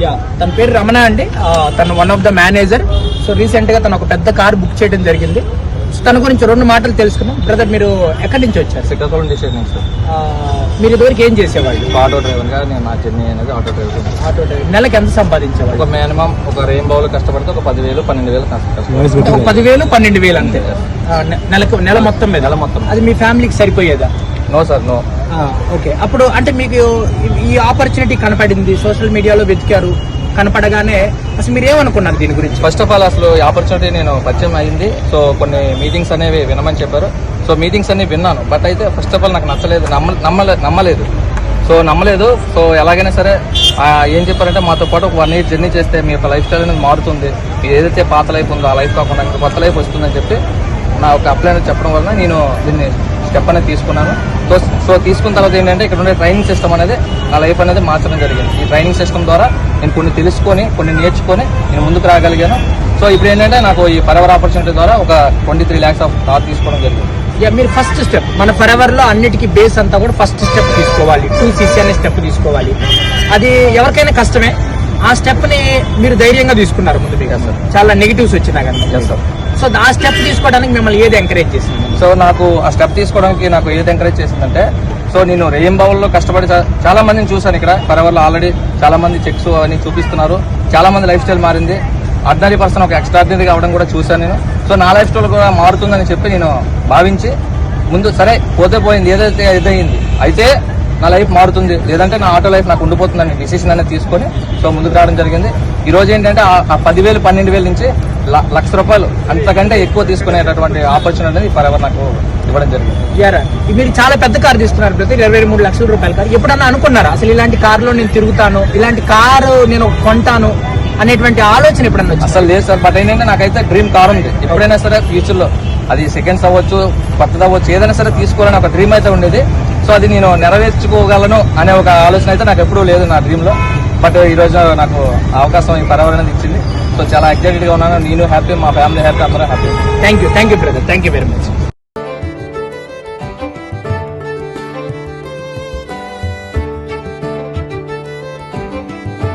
Yeah, తన పేరు రమణ అండి. తను one of the manager. So recent గా తను ఒక పెద్ద కార్ బుక్ చేయడం జరిగింది. సో తన గురించి 2 మాటలు తెలుసుకున్నాం. బ్రదర్, మీరు ఎక్కడి నుంచి వచ్చారు? శ్రీకాకుళం డిస్ట్రిక్ట్ నుంచి సార్. మీరు ఇదివరకు ఏం చేసేవాళ్ళు? ఆటో డ్రైవర్ గా నేను నా జర్నీ అనేది ఆటో డ్రైవర్. నెలకి ఎంత సంపాదించేవాళ్ళు? ఒక మినిమం ఒక రెయిన్బోలో కష్టపడితే ఒక 10,000 12,000 కష్టపడతాను. ఒక 10,000 12,000 అంతే నెల మొత్తం మీద. నెల మొత్తం. అది మీ ఫ్యామిలీకి సరిపోయేదా? No sir, no. ఓకే. అప్పుడు అంటే మీకు ఈ ఆపర్చునిటీ కనపడింది, సోషల్ మీడియాలో వెతికారు, కనపడగానే అసలు మీరు ఏమనుకున్నారు దీని గురించి? ఫస్ట్ ఆఫ్ ఆల్ అసలు ఈ ఆపర్చునిటీ నేను పరిచయం అయింది. సో కొన్ని మీటింగ్స్ అనేవి వినమని చెప్పారు. సో మీటింగ్స్ అన్ని విన్నాను. బట్ అయితే ఫస్ట్ ఆఫ్ ఆల్ నాకు నచ్చలేదు, నమ్మలేదు. సో ఎలాగైనా సరే ఏం చెప్పారంటే మాతో పాటు ఒక 1 year జర్నీ చేస్తే మీ యొక్క లైఫ్ స్టైల్ అనేది మారుతుంది, మీరు ఏదైతే పాత లైఫ్ ఉందో ఆ లైఫ్ కాకుండా ఇంకా కొత్త లైఫ్ వస్తుందని చెప్పి నా ఒక అప్లై అనేది చెప్పడం వల్ల నేను దీన్ని స్టెప్ అనేది తీసుకున్నాను. సో తీసుకున్న తర్వాత ఏంటంటే ఇక్కడ ఉండే ట్రైనింగ్ సిస్టమ్ అనేది నా లైఫ్ అనేది మార్చడం జరిగింది. ఈ ట్రైనింగ్ సిస్టమ్ ద్వారా నేను కొన్ని తెలుసుకొని కొన్ని నేర్చుకొని నేను ముందుకు రాగలిగాను. సో ఇప్పుడు ఏంటంటే నాకు ఈ ఫరెవర్ ఆపర్చునిటీ ద్వారా ఒక 23 lakhs ఆఫ్ కార్ తీసుకోవడం జరిగింది. మీరు ఫస్ట్ స్టెప్, మన ఫరెవర్ లో అన్నిటికీ బేస్ అంతా కూడా ఫస్ట్ స్టెప్ తీసుకోవాలి. 2cc అనే స్టెప్ తీసుకోవాలి. అది ఎవరికైనా కష్టమే. ఆ స్టెప్ ని మీరు ధైర్యంగా తీసుకున్నారు. ముందు మీకు చాలా నెగిటివ్స్ వచ్చినా కానీ. సో ఆ స్టెప్ తీసుకోవడానికి మిమ్మల్ని ఏది ఎంకరేజ్ చేసింది? సో నాకు ఆ స్టెప్ తీసుకోవడానికి నాకు ఏది ఎంకరేజ్ చేసిందంటే, సో నేను రెయిన్బోలో కష్టపడి చాలా మందిని చూశాను. ఇక్కడ ఫరెవర్లో ఆల్రెడీ చాలా మంది చెక్స్ అని చూపిస్తున్నారు. చాలా మంది లైఫ్ స్టైల్ మారింది. ఆర్డినరీ పర్సన్ ఒక ఎక్స్ట్రాడినరీ కావడం కూడా చూశాను నేను. సో నా లైఫ్ స్టైల్ కూడా మారుతుందని చెప్పి నేను భావించి ముందు సరే పోతే పోయింది, ఏదైతే ఇదయింది, అయితే నా లైఫ్ మారుతుంది, లేదంటే నా ఆటో లైఫ్ నాకు ఉండిపోతుందని డిసిషన్ అనేది తీసుకొని సో ముందుకు రావడం జరిగింది. ఈ రోజు ఏంటంటే ఆ 10,000 12,000 నుంచి ₹1,00,000 అంతకంటే ఎక్కువ తీసుకునేటటువంటి ఆపర్చునిటీ ఫరెవర్ నాకు ఇవ్వడం జరిగింది. మీరు చాలా పెద్ద కారు తీసుకున్నారు, ప్రతి 23 లక్షల రూపాయల కారు. ఎప్పుడన్నా అనుకున్నారా అసలు ఇలాంటి కారులో నేను తిరుగుతాను, ఇలాంటి కారు నేను కొంటాను అనేటువంటి ఆలోచన ఎప్పుడన్నా వచ్చింది? అసలు లేదు సార్. బట్ ఏంటంటే నాకైతే డ్రీమ్ కార్ ఉంది. ఎప్పుడైనా సరే ఫ్యూచర్ లో అది సెకండ్స్ అవ్వచ్చు, కొత్తది అవ్వచ్చు, ఏదైనా సరే తీసుకోవాలని ఒక డ్రీమ్ అయితే ఉండేది. సో అది నేను నెరవేర్చుకోగలను అనే ఒక ఆలోచన అయితే నాకు ఎప్పుడూ లేదు నా డ్రీమ్ లో. బట్ ఈ రోజు నాకు అవకాశం ఈ ఫరెవర్ అనేది ఇచ్చింది. సో చాలా ఎక్సైటెడ్ గా ఉన్నాను. నేను హ్యాపీ, మా ఫ్యామిలీ హ్యాపీ, అందరూ happy. Thank you brother, thank you very much.